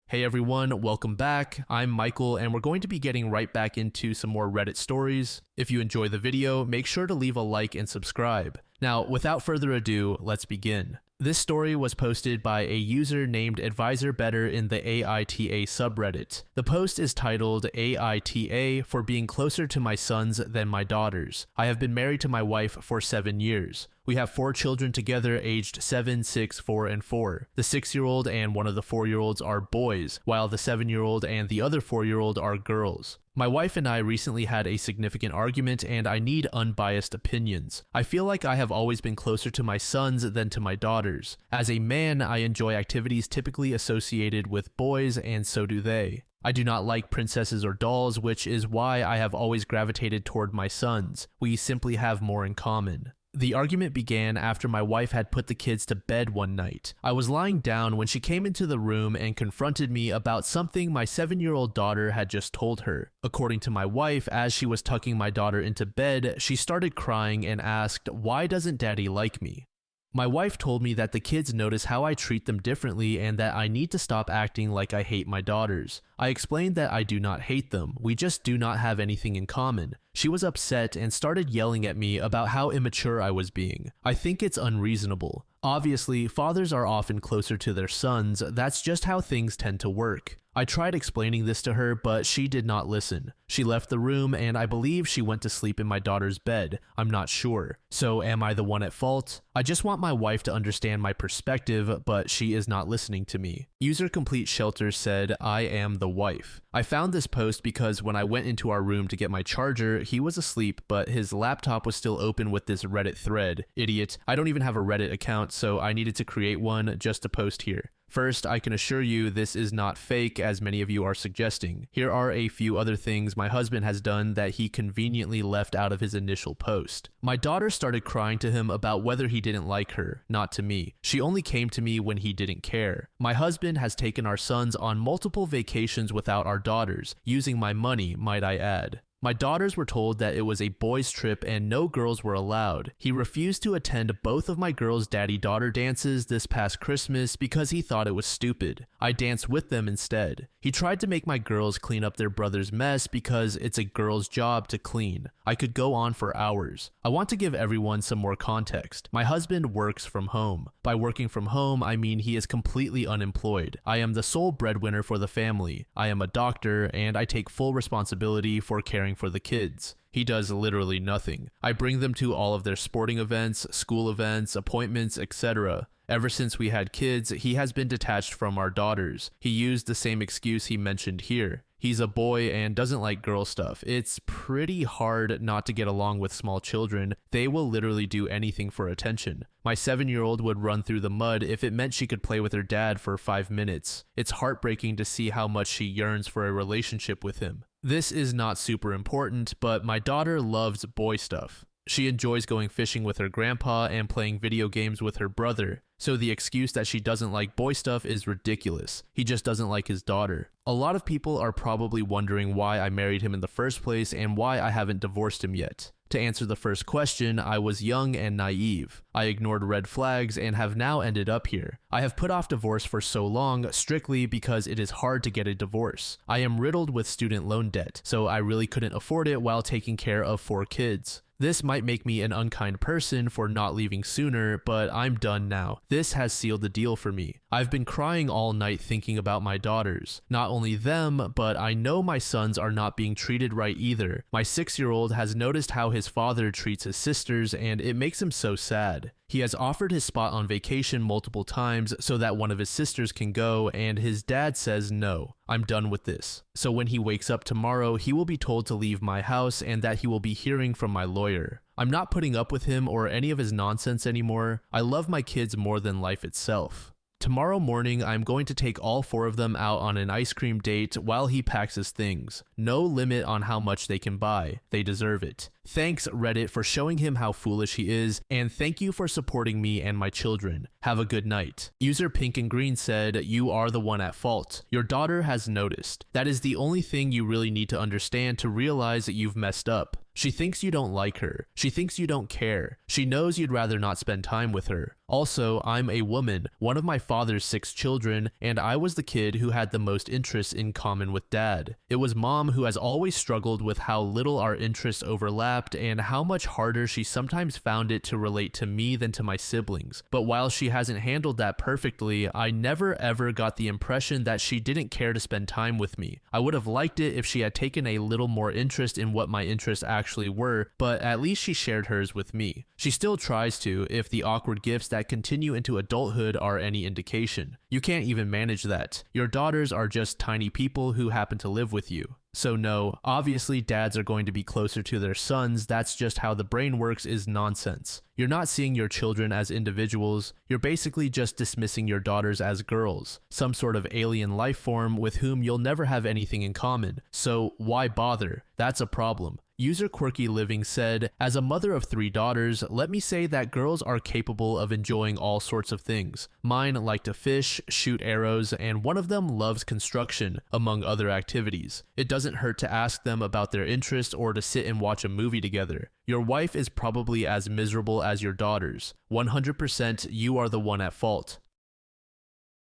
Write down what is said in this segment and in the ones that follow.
Hey everyone, welcome back. I'm Michael and we're going to be getting right back into some more Reddit stories. If you enjoy the video, make sure to leave a like and subscribe. Now, without further ado, let's begin. This story was posted by a user named AdvisorBetter in the AITA subreddit. The post is titled AITA for being closer to my sons than my daughters. I have been married to my wife for 7 years. We have 4 children together aged 7, 6, 4, and 4. The 6-year-old and one of the 4-year-olds are boys, while the 7-year-old and the other 4-year-old are girls. My wife and I recently had a significant argument and I need unbiased opinions. I feel like I have always been closer to my sons than to my daughters. As a man, I enjoy activities typically associated with boys and so do they. I do not like princesses or dolls, which is why I have always gravitated toward my sons. We simply have more in common. The argument began after my wife had put the kids to bed one night. I was lying down when she came into the room and confronted me about something my 7-year-old daughter had just told her. According to my wife, as she was tucking my daughter into bed, she started crying and asked, "Why doesn't daddy like me?" My wife told me that the kids notice how I treat them differently and that I need to stop acting like I hate my daughters. I explained that I do not hate them, we just do not have anything in common. She was upset and started yelling at me about how immature I was being. I think it's unreasonable. Obviously, fathers are often closer to their sons, that's just how things tend to work. I tried explaining this to her, but she did not listen. She left the room and I believe she went to sleep in my daughter's bed. I'm not sure. So am I the one at fault? I just want my wife to understand my perspective, but she is not listening to me. User Complete Shelter said, "I am the wife." I found this post because when I went into our room to get my charger, he was asleep, but his laptop was still open with this Reddit thread. Idiot. I don't even have a Reddit account, so I needed to create one just to post here. First, I can assure you this is not fake as many of you are suggesting. Here are a few other things my husband has done that he conveniently left out of his initial post. My daughter started crying to him about whether he didn't like her, not to me. She only came to me when he didn't care. My husband has taken our sons on multiple vacations without our daughters, using my money, might I add. My daughters were told that it was a boys' trip and no girls were allowed. He refused to attend both of my girls' daddy-daughter dances this past Christmas because he thought it was stupid. I danced with them instead. He tried to make my girls clean up their brother's mess because it's a girl's job to clean. I could go on for hours. I want to give everyone some more context. My husband works from home. By working from home, I mean he is completely unemployed. I am the sole breadwinner for the family. I am a doctor and I take full responsibility for caring for the kids. He does literally nothing. I bring them to all of their sporting events, school events, appointments, etc. Ever since we had kids, he has been detached from our daughters. He used the same excuse he mentioned here. He's a boy and doesn't like girl stuff. It's pretty hard not to get along with small children. They will literally do anything for attention. My 7-year-old would run through the mud if it meant she could play with her dad for 5 minutes. It's heartbreaking to see how much she yearns for a relationship with him. This is not super important, but my daughter loves boy stuff. She enjoys going fishing with her grandpa and playing video games with her brother, so the excuse that she doesn't like boy stuff is ridiculous. He just doesn't like his daughter. A lot of people are probably wondering why I married him in the first place and why I haven't divorced him yet. To answer the first question, I was young and naive. I ignored red flags and have now ended up here. I have put off divorce for so long strictly because it is hard to get a divorce. I am riddled with student loan debt, so I really couldn't afford it while taking care of 4 kids. This might make me an unkind person for not leaving sooner, but I'm done now. This has sealed the deal for me. I've been crying all night thinking about my daughters. Not only them, but I know my sons are not being treated right either. My 6-year-old has noticed how his father treats his sisters and it makes him so sad. He has offered his spot on vacation multiple times so that one of his sisters can go, and his dad says no. I'm done with this. So when he wakes up tomorrow, he will be told to leave my house and that he will be hearing from my lawyer. I'm not putting up with him or any of his nonsense anymore. I love my kids more than life itself. Tomorrow morning, I'm going to take all 4 of them out on an ice cream date while he packs his things. No limit on how much they can buy. They deserve it. Thanks, Reddit, for showing him how foolish he is, and thank you for supporting me and my children. Have a good night. User Pink and Green said, "You are the one at fault. Your daughter has noticed. That is the only thing you really need to understand to realize that you've messed up. She thinks you don't like her. She thinks you don't care. She knows you'd rather not spend time with her. Also, I'm a woman, one of my father's 6 children, and I was the kid who had the most interests in common with dad. It was mom who has always struggled with how little our interests overlapped and how much harder she sometimes found it to relate to me than to my siblings. But while she hasn't handled that perfectly, I never ever got the impression that she didn't care to spend time with me. I would have liked it if she had taken a little more interest in what my interests actually were, but at least she shared hers with me. She still tries to, if the awkward gifts that continue into adulthood are any indication. You can't even manage that. Your daughters are just tiny people who happen to live with you. So no, obviously dads are going to be closer to their sons, that's just how the brain works is nonsense. You're not seeing your children as individuals, you're basically just dismissing your daughters as girls, some sort of alien life form with whom you'll never have anything in common. So why bother? That's a problem. User Quirky Living said, as a mother of 3 daughters, let me say that girls are capable of enjoying all sorts of things. Mine like to fish, shoot arrows, and one of them loves construction, among other activities. It doesn't hurt to ask them about their interests or to sit and watch a movie together. Your wife is probably as miserable as your daughters. 100% you are the one at fault.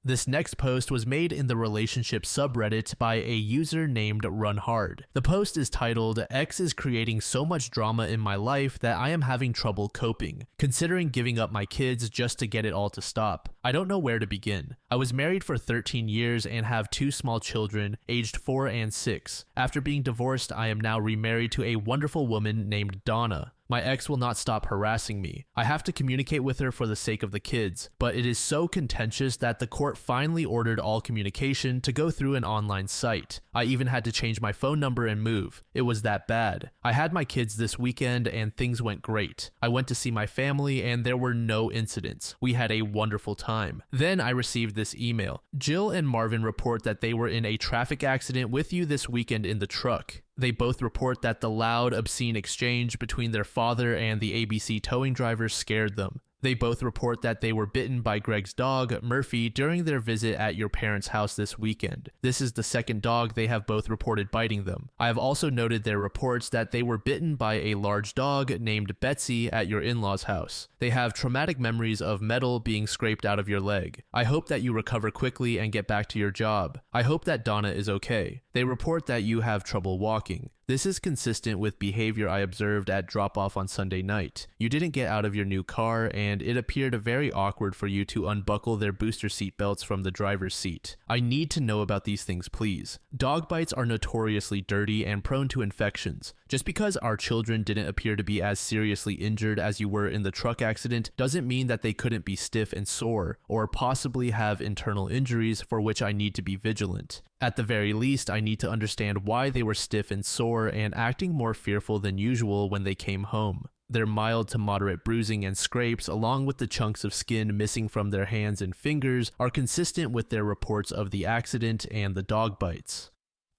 This next post was made in the relationship subreddit by a user named RunHard. The post is titled, X is creating so much drama in my life that I am having trouble coping, considering giving up my kids just to get it all to stop. I don't know where to begin. I was married for 13 years and have 2 small children, aged 4 and 6. After being divorced, I am now remarried to a wonderful woman named Donna. My ex will not stop harassing me. I have to communicate with her for the sake of the kids, but it is so contentious that the court finally ordered all communication to go through an online site. I even had to change my phone number and move. It was that bad. I had my kids this weekend and things went great. I went to see my family and there were no incidents. We had a wonderful time. Then I received this email. Jill and Marvin report that they were in a traffic accident with you this weekend in the truck. They both report that the loud, obscene exchange between their father and the ABC towing driver scared them. They both report that they were bitten by Greg's dog, Murphy, during their visit at your parents' house this weekend. This is the second dog they have both reported biting them. I have also noted their reports that they were bitten by a large dog named Betsy at your in-laws' house. They have traumatic memories of metal being scraped out of your leg. I hope that you recover quickly and get back to your job. I hope that Donna is okay. They report that you have trouble walking. This is consistent with behavior I observed at drop-off on Sunday night. You didn't get out of your new car, and it appeared very awkward for you to unbuckle their booster seat belts from the driver's seat. I need to know about these things, please. Dog bites are notoriously dirty and prone to infections. Just because our children didn't appear to be as seriously injured as you were in the truck accident doesn't mean that they couldn't be stiff and sore, or possibly have internal injuries for which I need to be vigilant. At the very least, I need to understand why they were stiff and sore and acting more fearful than usual when they came home. Their mild to moderate bruising and scrapes, along with the chunks of skin missing from their hands and fingers, are consistent with their reports of the accident and the dog bites.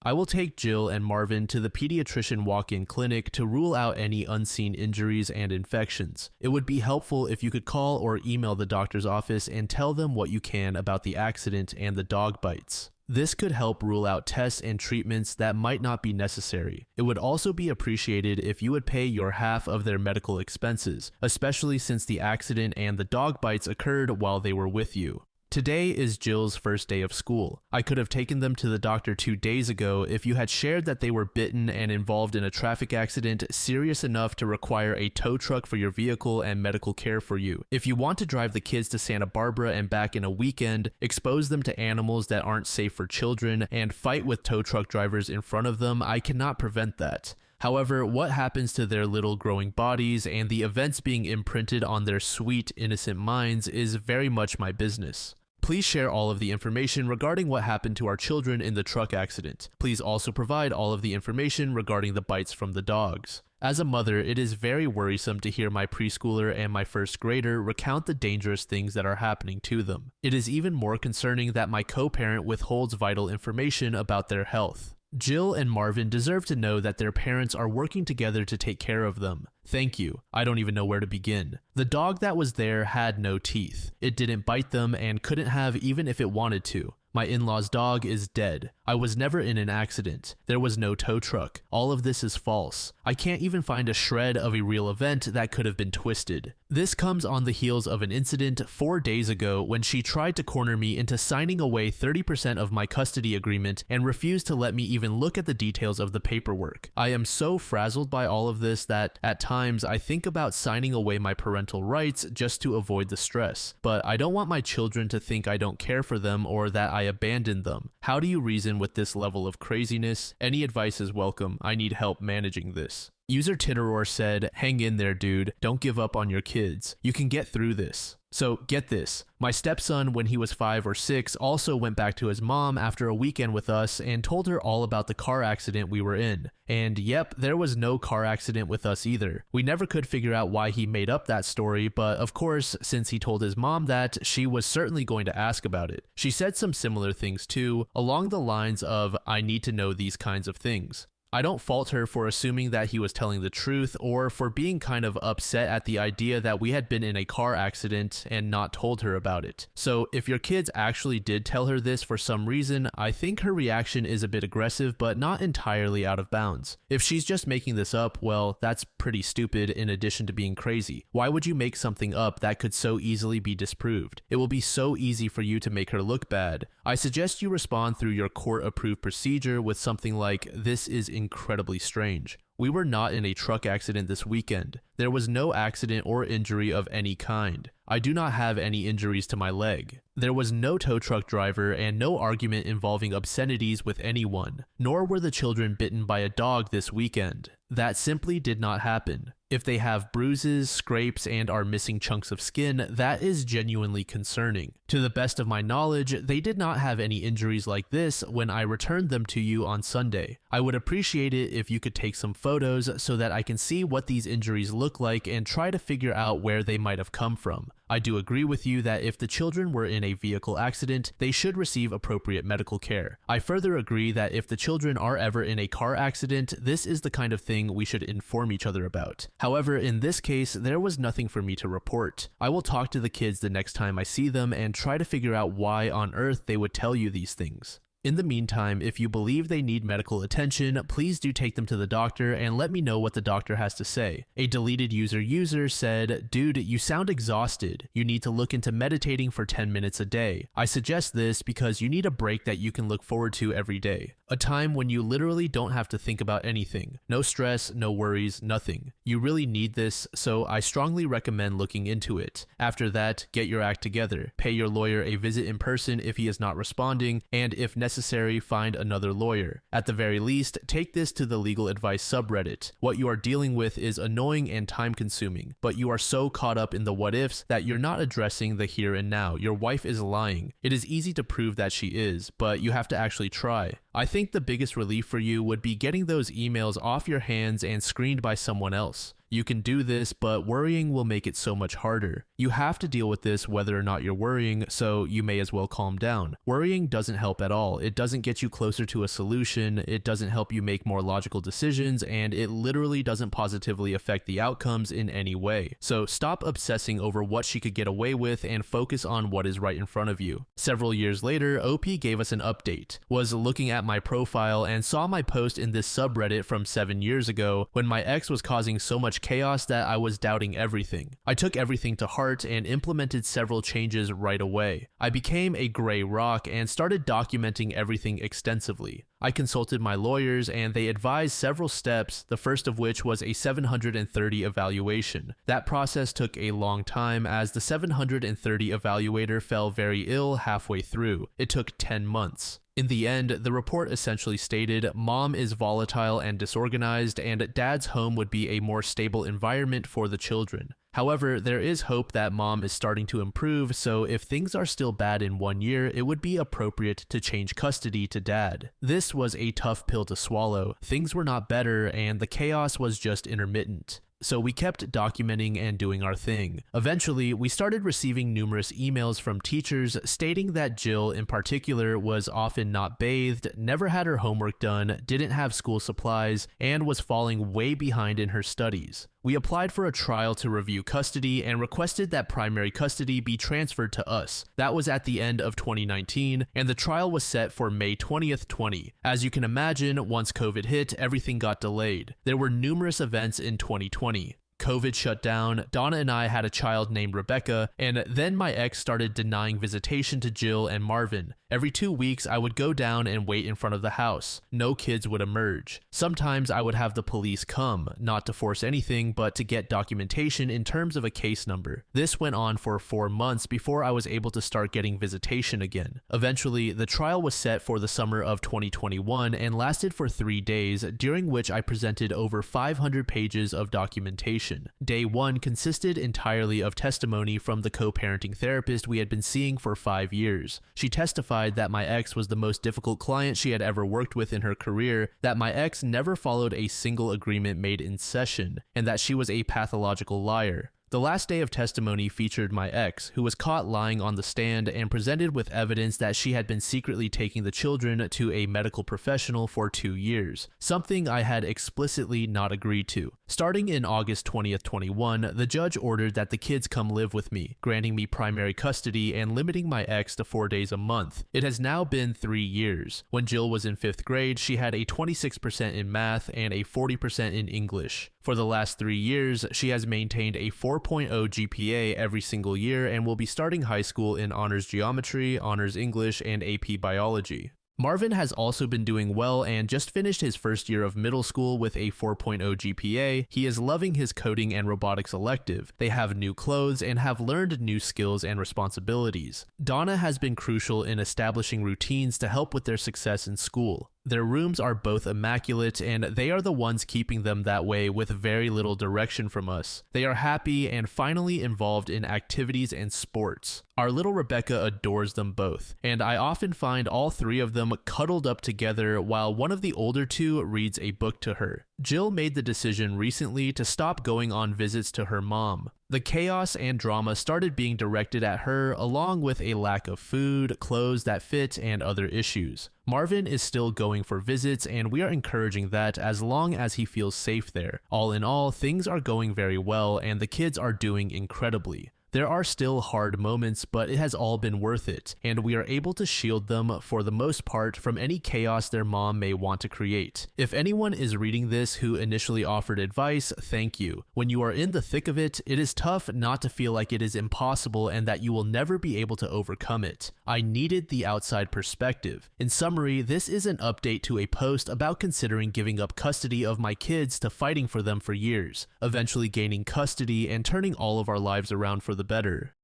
I will take Jill and Marvin to the pediatrician walk-in clinic to rule out any unseen injuries and infections. It would be helpful if you could call or email the doctor's office and tell them what you can about the accident and the dog bites. This could help rule out tests and treatments that might not be necessary. It would also be appreciated if you would pay your half of their medical expenses, especially since the accident and the dog bites occurred while they were with you. Today is Jill's first day of school. I could have taken them to the doctor 2 days ago if you had shared that they were bitten and involved in a traffic accident serious enough to require a tow truck for your vehicle and medical care for you. If you want to drive the kids to Santa Barbara and back in a weekend, expose them to animals that aren't safe for children, and fight with tow truck drivers in front of them, I cannot prevent that. However, what happens to their little growing bodies and the events being imprinted on their sweet, innocent minds is very much my business. Please share all of the information regarding what happened to our children in the truck accident. Please also provide all of the information regarding the bites from the dogs. As a mother, it is very worrisome to hear my preschooler and my first grader recount the dangerous things that are happening to them. It is even more concerning that my co-parent withholds vital information about their health. Jill and Marvin deserve to know that their parents are working together to take care of them. Thank you. I don't even know where to begin. The dog that was there had no teeth. It didn't bite them and couldn't have even if it wanted to. My in-laws' dog is dead. I was never in an accident. There was no tow truck. All of this is false. I can't even find a shred of a real event that could have been twisted. This comes on the heels of an incident 4 days ago when she tried to corner me into signing away 30% of my custody agreement and refused to let me even look at the details of the paperwork. I am so frazzled by all of this that at times I think about signing away my parental rights just to avoid the stress. But I don't want my children to think I don't care for them or that I abandoned them. How do you reason with this level of craziness? Any advice is welcome. I need help managing this. User Titteror said, "Hang in there, dude. Don't give up on your kids. You can get through this." So get this, my stepson when he was 5 or 6 also went back to his mom after a weekend with us and told her all about the car accident we were in. And yep, there was no car accident with us either. We never could figure out why he made up that story, but of course, since he told his mom that, she was certainly going to ask about it. She said some similar things too, along the lines of, "I need to know these kinds of things." I don't fault her for assuming that he was telling the truth or for being kind of upset at the idea that we had been in a car accident and not told her about it. So if your kids actually did tell her this for some reason, I think her reaction is a bit aggressive but not entirely out of bounds. If she's just making this up, well, that's pretty stupid in addition to being crazy. Why would you make something up that could so easily be disproved? It will be so easy for you to make her look bad. I suggest you respond through your court-approved procedure with something like, "This is incredibly strange. We were not in a truck accident this weekend. There was no accident or injury of any kind. I do not have any injuries to my leg. There was no tow truck driver and no argument involving obscenities with anyone, nor were the children bitten by a dog this weekend. That simply did not happen. If they have bruises, scrapes, and are missing chunks of skin, that is genuinely concerning. To the best of my knowledge, they did not have any injuries like this when I returned them to you on Sunday. I would appreciate it if you could take some photos so that I can see what these injuries look like and try to figure out where they might have come from. I do agree with you that if the children were in a vehicle accident, they should receive appropriate medical care. I further agree that if the children are ever in a car accident, this is the kind of thing we should inform each other about. However, in this case, there was nothing for me to report. I will talk to the kids the next time I see them and try to figure out why on earth they would tell you these things. In the meantime, if you believe they need medical attention, please do take them to the doctor and let me know what the doctor has to say. A deleted user said, "Dude, you sound exhausted. You need to look into meditating for 10 minutes a day. I suggest this because you need a break that you can look forward to every day. A time when you literally don't have to think about anything. No stress, no worries, nothing. You really need this, so I strongly recommend looking into it. After that, get your act together. Pay your lawyer a visit in person if he is not responding, and if necessary, find another lawyer. At the very least, take this to the legal advice subreddit. What you are dealing with is annoying and time-consuming, but you are so caught up in the what-ifs that you're not addressing the here and now. Your wife is lying. It is easy to prove that she is, but you have to actually try. I think the biggest relief for you would be getting those emails off your hands and screened by someone else. You can do this, but worrying will make it so much harder. You have to deal with this whether or not you're worrying, so you may as well calm down. Worrying doesn't help at all. It doesn't get you closer to a solution, it doesn't help you make more logical decisions, and it literally doesn't positively affect the outcomes in any way. So stop obsessing over what she could get away with and focus on what is right in front of you. Several years later, OP gave us an update, was looking at my profile and saw my post in this subreddit from 7 years ago when my ex was causing so much chaos that I was doubting everything. I took everything to heart and implemented several changes right away. I became a gray rock and started documenting everything extensively. I consulted my lawyers and they advised several steps, the first of which was a 730 evaluation. That process took a long time as the 730 evaluator fell very ill halfway through. It took 10 months. In the end, the report essentially stated mom is volatile and disorganized and dad's home would be a more stable environment for the children. However, there is hope that mom is starting to improve, so if things are still bad in 1 year, it would be appropriate to change custody to dad. This was a tough pill to swallow. Things were not better and the chaos was just intermittent. So we kept documenting and doing our thing. Eventually, we started receiving numerous emails from teachers stating that Jill in particular was often not bathed, never had her homework done, didn't have school supplies, and was falling way behind in her studies. We applied for a trial to review custody and requested that primary custody be transferred to us. That was at the end of 2019, and the trial was set for May 20th, 20. As you can imagine, once COVID hit, everything got delayed. There were numerous events in 2020. COVID shut down, Donna and I had a child named Rebecca, and then my ex started denying visitation to Jill and Marvin. Every 2 weeks, I would go down and wait in front of the house. No kids would emerge. Sometimes I would have the police come, not to force anything, but to get documentation in terms of a case number. This went on for 4 months before I was able to start getting visitation again. Eventually, the trial was set for the summer of 2021 and lasted for 3 days, during which I presented over 500 pages of documentation. Day 1 consisted entirely of testimony from the co-parenting therapist we had been seeing for 5 years. She testified that my ex was the most difficult client she had ever worked with in her career, that my ex never followed a single agreement made in session, and that she was a pathological liar. The last day of testimony featured my ex, who was caught lying on the stand and presented with evidence that she had been secretly taking the children to a medical professional for 2 years, something I had explicitly not agreed to. Starting in August 20th, 21, the judge ordered that the kids come live with me, granting me primary custody and limiting my ex to 4 days a month. It has now been 3 years. When Jill was in 5th grade, she had a 26% in math and a 40% in English. For the last 3 years, she has maintained a 4.0 GPA every single year and will be starting high school in honors geometry, honors English, and AP biology. Marvin has also been doing well and just finished his first year of middle school with a 4.0 GPA. He is loving his coding and robotics elective. They have new clothes and have learned new skills and responsibilities. Donna has been crucial in establishing routines to help with their success in school. Their rooms are both immaculate, and they are the ones keeping them that way with very little direction from us. They are happy and finally involved in activities and sports. Our little Rebecca adores them both, and I often find all 3 of them cuddled up together while one of the older 2 reads a book to her. Jill made the decision recently to stop going on visits to her mom. The chaos and drama started being directed at her, along with a lack of food, clothes that fit, and other issues. Marvin is still going for visits, and we are encouraging that as long as he feels safe there. All in all, things are going very well, and the kids are doing incredibly. There are still hard moments, but it has all been worth it, and we are able to shield them for the most part from any chaos their mom may want to create. If anyone is reading this who initially offered advice, thank you. When you are in the thick of it, it is tough not to feel like it is impossible and that you will never be able to overcome it. I needed the outside perspective. In summary, this is an update to a post about considering giving up custody of my kids to fighting for them for years, eventually gaining custody and turning all of our lives around for the better.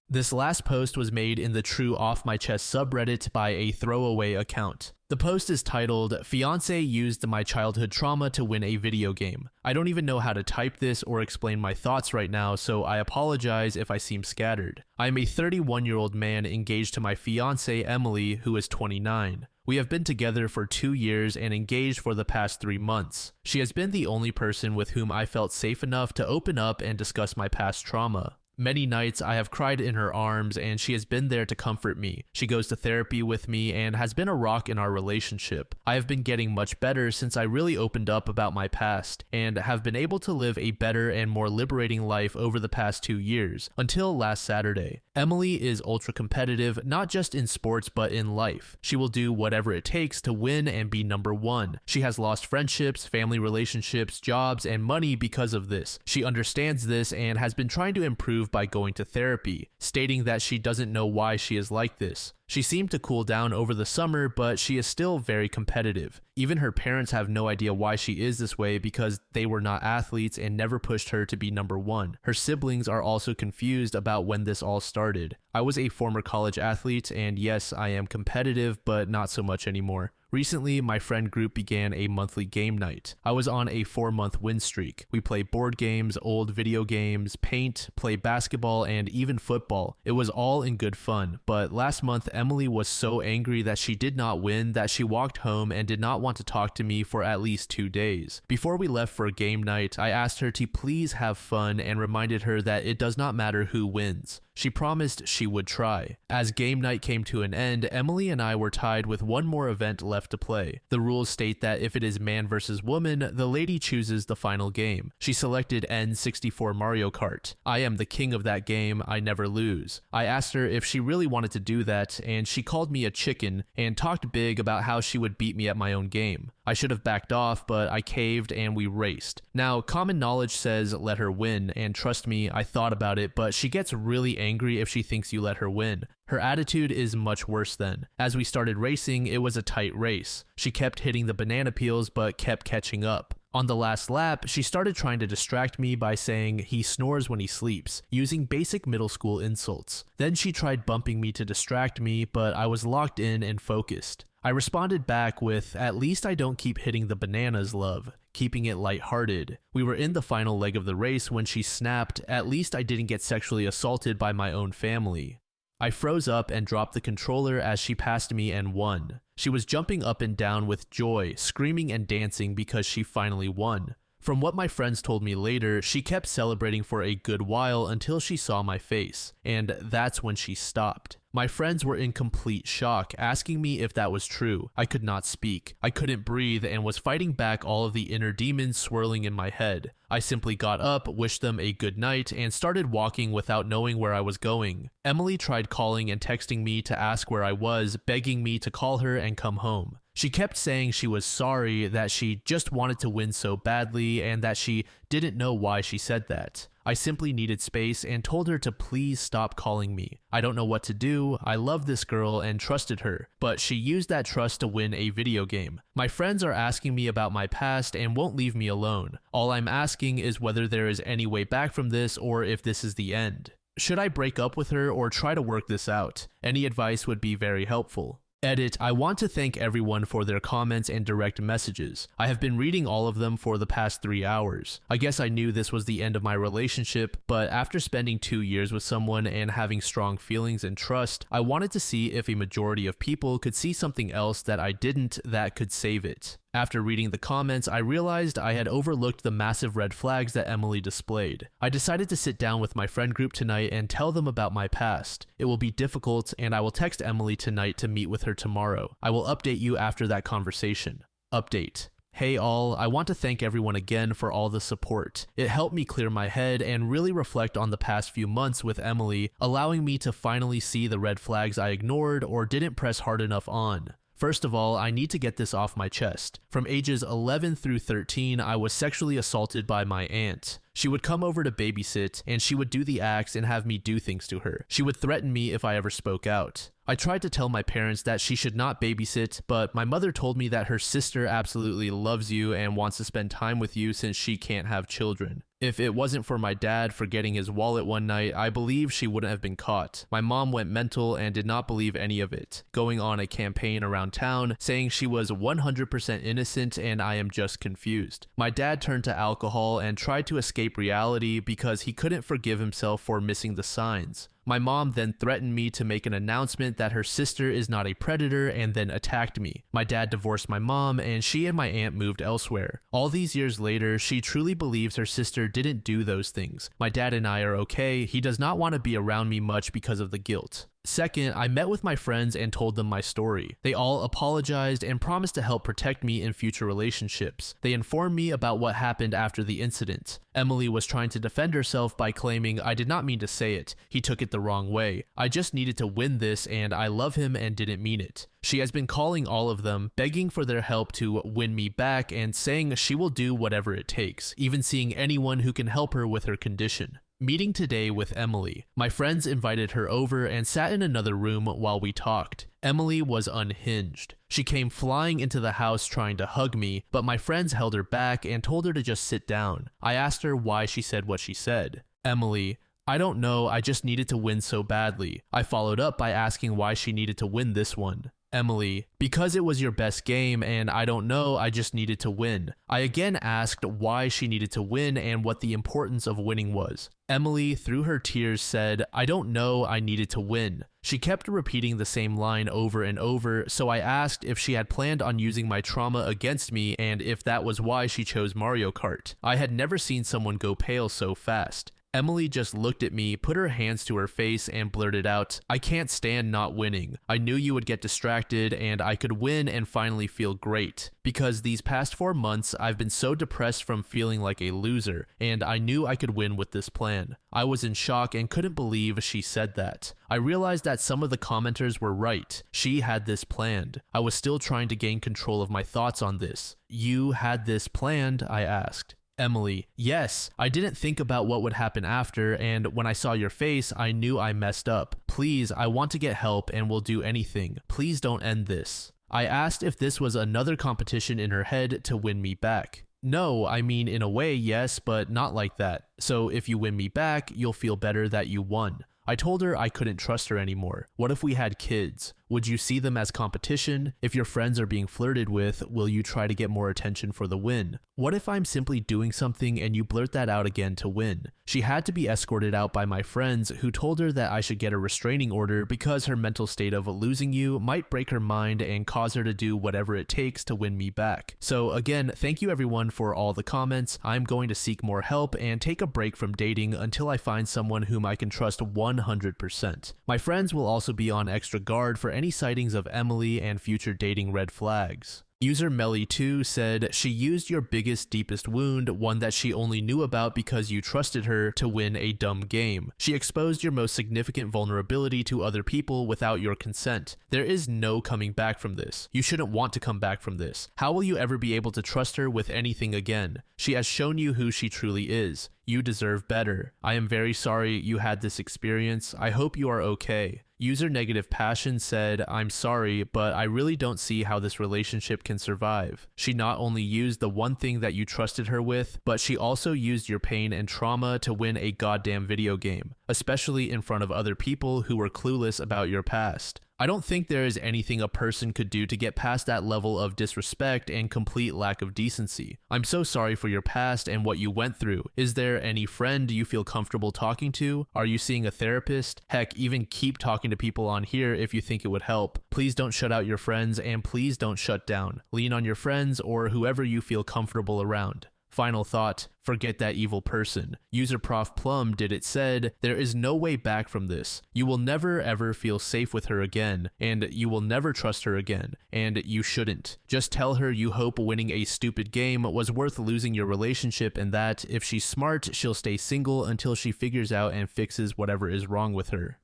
This last post was made in the True Off My Chest subreddit by a throwaway account. The post is titled, "Fiancé used my childhood trauma to win a video game." I don't even know how to type this or explain my thoughts right now, so I apologize if I seem scattered. I am a 31-year-old man engaged to my fiancée Emily, who is 29. We have been together for 2 years and engaged for the past 3 months. She has been the only person with whom I felt safe enough to open up and discuss my past trauma. Many nights I have cried in her arms, and she has been there to comfort me. She goes to therapy with me and has been a rock in our relationship. I have been getting much better since I really opened up about my past, and have been able to live a better and more liberating life over the past 2 years, until last Saturday. Emily is ultra competitive, not just in sports but in life. She will do whatever it takes to win and be number one. She has lost friendships, family relationships, jobs, and money because of this. She understands this and has been trying to improve by going to therapy, stating that she doesn't know why she is like this. She seemed to cool down over the summer, but she is still very competitive. Even her parents have no idea why she is this way because they were not athletes and never pushed her to be number one. Her siblings are also confused about when this all started. I was a former college athlete, and yes, I am competitive, but not so much anymore. Recently, my friend group began a monthly game night. I was on a 4-month win streak. We play board games, old video games, paint, play basketball, and even football. It was all in good fun, but last month Emily was so angry that she did not win that she walked home and did not want to talk to me for at least 2 days. Before we left for game night, I asked her to please have fun and reminded her that it does not matter who wins. She promised she would try. As game night came to an end, Emily and I were tied with one more event left to play. The rules state that if it is man versus woman, the lady chooses the final game. She selected N64 Mario Kart. I am the king of that game, I never lose. I asked her if she really wanted to do that, and she called me a chicken and talked big about how she would beat me at my own game. I should have backed off, but I caved and we raced. Now, common knowledge says let her win, and trust me, I thought about it, but she gets really angry if she thinks you let her win. Her attitude is much worse then. As we started racing, it was a tight race. She kept hitting the banana peels but kept catching up. On the last lap, she started trying to distract me by saying he snores when he sleeps, using basic middle school insults. Then she tried bumping me to distract me, but I was locked in and focused. I responded back with, at least I don't keep hitting the bananas, love, keeping it lighthearted. We were in the final leg of the race when she snapped, at least I didn't get sexually assaulted by my own family. I froze up and dropped the controller as she passed me and won. She was jumping up and down with joy, screaming and dancing because she finally won. From what my friends told me later, she kept celebrating for a good while until she saw my face, and that's when she stopped. My friends were in complete shock, asking me if that was true. I could not speak. I couldn't breathe and was fighting back all of the inner demons swirling in my head. I simply got up, wished them a good night, and started walking without knowing where I was going. Emily tried calling and texting me to ask where I was, begging me to call her and come home. She kept saying she was sorry, that she just wanted to win so badly, and that she didn't know why she said that. I simply needed space and told her to please stop calling me. I don't know what to do. I love this girl and trusted her, but she used that trust to win a video game. My friends are asking me about my past and won't leave me alone. All I'm asking is whether there is any way back from this or if this is the end. Should I break up with her or try to work this out? Any advice would be very helpful. Edit, I want to thank everyone for their comments and direct messages. I have been reading all of them for the past 3 hours. I guess I knew this was the end of my relationship, but after spending 2 years with someone and having strong feelings and trust, I wanted to see if a majority of people could see something else that I didn't that could save it. After reading the comments, I realized I had overlooked the massive red flags that Emily displayed. I decided to sit down with my friend group tonight and tell them about my past. It will be difficult, and I will text Emily tonight to meet with her tomorrow. I will update you after that conversation. Update. Hey all, I want to thank everyone again for all the support. It helped me clear my head and really reflect on the past few months with Emily, allowing me to finally see the red flags I ignored or didn't press hard enough on. First of all, I need to get this off my chest. From ages 11 through 13, I was sexually assaulted by my aunt. She would come over to babysit, and she would do the acts and have me do things to her. She would threaten me if I ever spoke out. I tried to tell my parents that she should not babysit, but my mother told me that her sister absolutely loves you and wants to spend time with you since she can't have children. If it wasn't for my dad forgetting his wallet one night, I believe she wouldn't have been caught. My mom went mental and did not believe any of it, going on a campaign around town saying she was 100% innocent and I am just confused. My dad turned to alcohol and tried to escape reality because he couldn't forgive himself for missing the signs. My mom then threatened me to make an announcement that her sister is not a predator and then attacked me. My dad divorced my mom and she and my aunt moved elsewhere. All these years later, she truly believes her sister didn't do those things. My dad and I are okay. He does not want to be around me much because of the guilt. Second, I met with my friends and told them my story. They all apologized and promised to help protect me in future relationships. They informed me about what happened after the incident. Emily was trying to defend herself by claiming, I did not mean to say it. He took it the wrong way. I just needed to win this and I love him and didn't mean it. She has been calling all of them, begging for their help to win me back and saying she will do whatever it takes, even seeing anyone who can help her with her condition. Meeting today with Emily. My friends invited her over and sat in another room while we talked. Emily was unhinged. She came flying into the house trying to hug me, but my friends held her back and told her to just sit down. I asked her why she said what she said. Emily: I don't know, I just needed to win so badly. I followed up by asking why she needed to win this one. Emily, because it was your best game and I don't know, I just needed to win. I again asked why she needed to win and what the importance of winning was. Emily, through her tears, said, I don't know, I needed to win. She kept repeating the same line over and over, so I asked if she had planned on using my trauma against me and if that was why she chose Mario Kart. I had never seen someone go pale so fast. Emily just looked at me, put her hands to her face, and blurted out, I can't stand not winning. I knew you would get distracted, and I could win and finally feel great. Because these past 4 months, I've been so depressed from feeling like a loser, and I knew I could win with this plan. I was in shock and couldn't believe she said that. I realized that some of the commenters were right. She had this planned. I was still trying to gain control of my thoughts on this. You had this planned? I asked. Emily, yes, I didn't think about what would happen after, and when I saw your face, I knew I messed up. Please, I want to get help and will do anything. Please don't end this. I asked if this was another competition in her head to win me back. No, I mean in a way, yes, but not like that. So if you win me back, you'll feel better that you won. I told her I couldn't trust her anymore. What if we had kids? Would you see them as competition? If your friends are being flirted with, will you try to get more attention for the win? What if I'm simply doing something and you blurt that out again to win? She had to be escorted out by my friends who told her that I should get a restraining order because her mental state of losing you might break her mind and cause her to do whatever it takes to win me back. So again, thank you everyone for all the comments. I'm going to seek more help and take a break from dating until I find someone whom I can trust 100%. My friends will also be on extra guard for any sightings of Emily and future dating red flags. User Melly2 said, she used your biggest, deepest wound, one that she only knew about because you trusted her, to win a dumb game. She exposed your most significant vulnerability to other people without your consent. There is no coming back from this. You shouldn't want to come back from this. How will you ever be able to trust her with anything again? She has shown you who she truly is. You deserve better. I am very sorry you had this experience. I hope you are okay. User Negative Passion said, I'm sorry, but I really don't see how this relationship can survive. She not only used the one thing that you trusted her with, but she also used your pain and trauma to win a goddamn video game, especially in front of other people who were clueless about your past. I don't think there is anything a person could do to get past that level of disrespect and complete lack of decency. I'm so sorry for your past and what you went through. Is there any friend you feel comfortable talking to? Are you seeing a therapist? Heck, even keep talking to people on here if you think it would help. Please don't shut out your friends and please don't shut down. Lean on your friends or whoever you feel comfortable around. Final thought, forget that evil person. User Prof Plum did it said, there is no way back from this. You will never ever feel safe with her again, and you will never trust her again, and you shouldn't. Just tell her you hope winning a stupid game was worth losing your relationship and that, if she's smart, she'll stay single until she figures out and fixes whatever is wrong with her.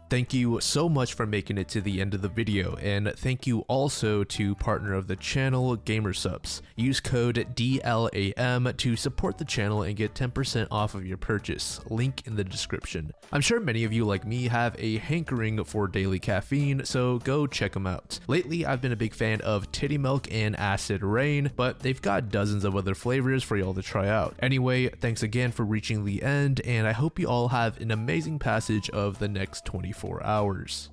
Thank you so much for making it to the end of the video, and thank you also to partner of the channel, Gamersupps. Use code DLAM to support the channel and get 10% off of your purchase, link in the description. I'm sure many of you like me have a hankering for daily caffeine, so go check them out. Lately, I've been a big fan of Titty Milk and Acid Rain, but they've got dozens of other flavors for y'all to try out. Anyway, thanks again for reaching the end, and I hope you all have an amazing passage of the next 24 hours.